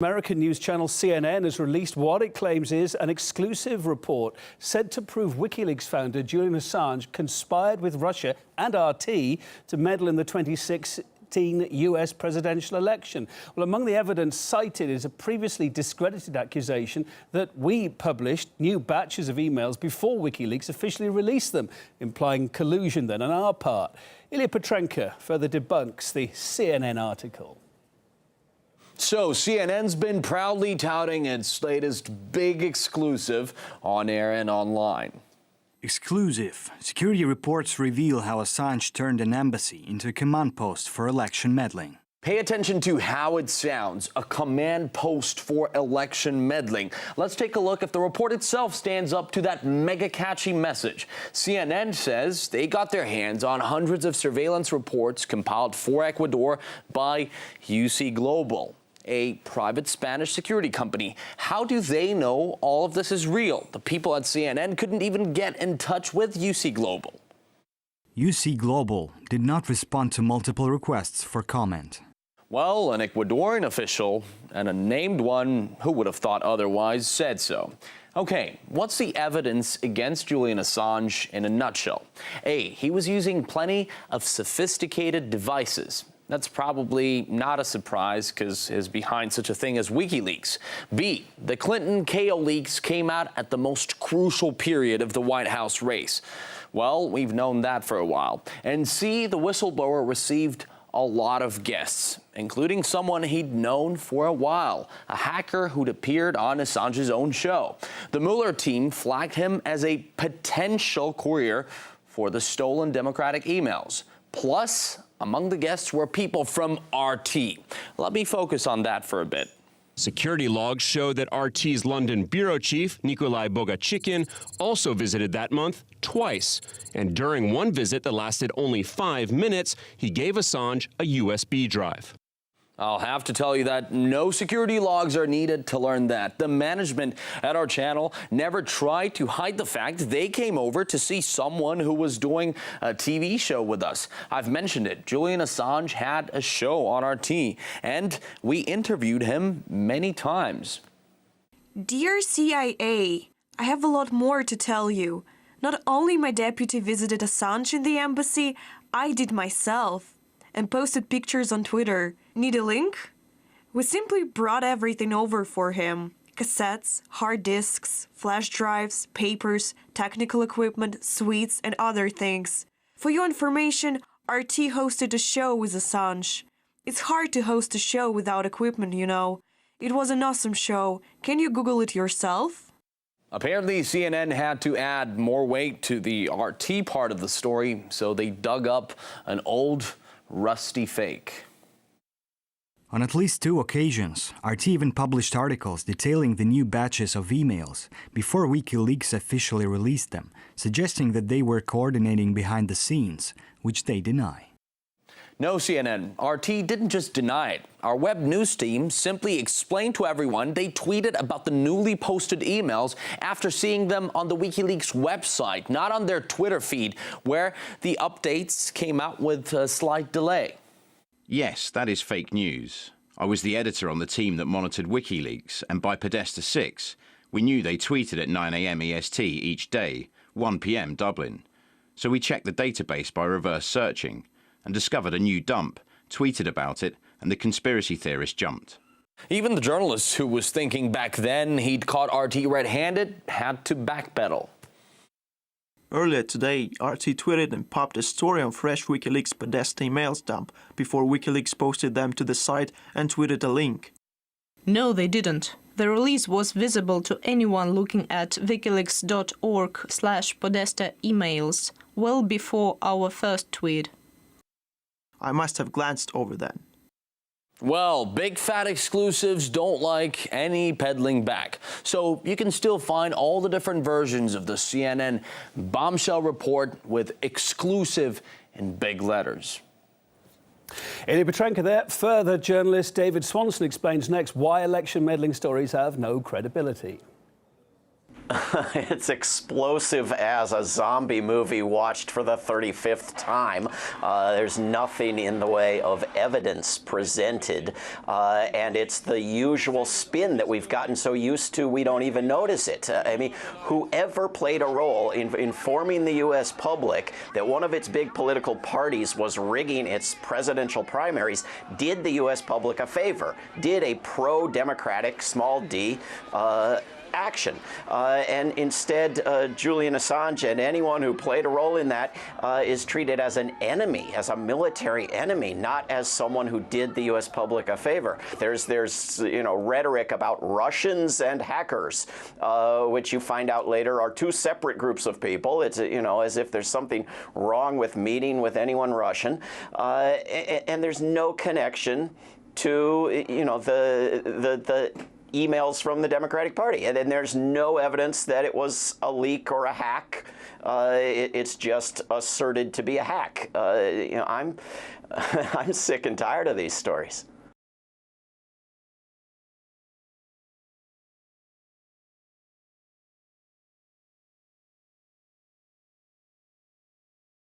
American news channel CNN has released what it claims is an exclusive report said to prove WikiLeaks founder Julian Assange conspired with Russia and RT to meddle in the 2016 US presidential election. Well, among the evidence cited is a previously discredited accusation that we published new batches of emails before WikiLeaks officially released them, implying collusion then on our part. Ilya Petrenko further debunks the CNN article. So CNN's been proudly touting its latest big exclusive on air and online. Exclusive. Security reports reveal how Assange turned an embassy into a command post for election meddling. Pay attention to how it sounds, a command post for election meddling. Let's take a look if the report itself stands up to that mega catchy message. CNN says they got their hands on hundreds of surveillance reports compiled for Ecuador by UC Global, a private Spanish security company. How do they know all of this is real? The people at CNN couldn't even get in touch with UC Global. UC Global did not respond to multiple requests for comment. Well, an Ecuadorian official, and a named one who would have thought otherwise, said so. Okay, what's the evidence against Julian Assange in a nutshell? A, he was using plenty of sophisticated devices. That's probably not a surprise because he's behind such a thing as WikiLeaks. B, the Clinton KO leaks came out at the most crucial period of the White House race. Well, we've known that for a while. And C, the whistleblower received a lot of guests, including someone he'd known for a while, a hacker who'd appeared on Assange's own show. The Mueller team flagged him as a potential courier for the stolen Democratic emails. Plus, among the guests were people from RT. Let me focus on that for a bit. Security logs show that RT's London bureau chief, Nikolai Bogachikin, also visited that month twice. And during one visit that lasted only 5 minutes, he gave Assange a USB drive. I'll have to tell you that no security logs are needed to learn that. The management at our channel never tried to hide the fact they came over to see someone who was doing a TV show with us. I've mentioned it. Julian Assange had a show on RT, and we interviewed him many times. Dear CIA, I have a lot more to tell you. Not only my deputy visited Assange in the embassy, I did myself, and posted pictures on Twitter. Need a link? We simply brought everything over for him. Cassettes, hard disks, flash drives, papers, technical equipment, suites, and other things. For your information, RT hosted a show with Assange. It's hard to host a show without equipment, you know. It was an awesome show. Can you Google it yourself? Apparently, CNN had to add more weight to the RT part of the story, so they dug up an old, rusty fake. On at least 2 occasions, RT even published articles detailing the new batches of emails before WikiLeaks officially released them, suggesting that they were coordinating behind the scenes, which they deny. No, CNN, RT didn't just deny it. Our web news team simply explained to everyone they tweeted about the newly posted emails after seeing them on the WikiLeaks website, not on their Twitter feed, where the updates came out with a slight delay. Yes, that is fake news. I was the editor on the team that monitored WikiLeaks, and by Podesta 6, we knew they tweeted at 9 a.m. EST each day, 1 p.m. Dublin. So we checked the database by reverse searching and discovered a new dump, tweeted about it, and the conspiracy theorist jumped. Even the journalist who was thinking back then he'd caught RT red-handed had to backpedal. Earlier today, RT tweeted and popped a story on fresh WikiLeaks Podesta emails dump before WikiLeaks posted them to the site and tweeted a link. No, they didn't. The release was visible to anyone looking at wikileaks.org/Podesta emails well before our first tweet. I must have glanced over then. Well, big fat exclusives don't like any peddling back. So you can still find all the different versions of the CNN bombshell report with exclusive in big letters. Ilya Petrenko there. Further, journalist David Swanson explains next why election meddling stories have no credibility. It's explosive as a zombie movie watched for the 35th time. There's nothing in the way of evidence presented, and it's the usual spin that we've gotten so used to we don't even notice it. I mean, whoever played a role in informing the U.S. public that one of its big political parties was rigging its presidential primaries did the U.S. public a favor, did a pro-democratic, small d, action. And instead, Julian Assange and anyone who played a role in that is treated as an enemy, as a military enemy, not as someone who did the U.S. public a favor. There's rhetoric about Russians and hackers, which you find out later are two separate groups of people. It's as if there's something wrong with meeting with anyone Russian, and there's no connection to the emails from the Democratic Party, and then there's no evidence that it was a leak or a hack. It's just asserted to be a hack. I'm sick and tired of these stories.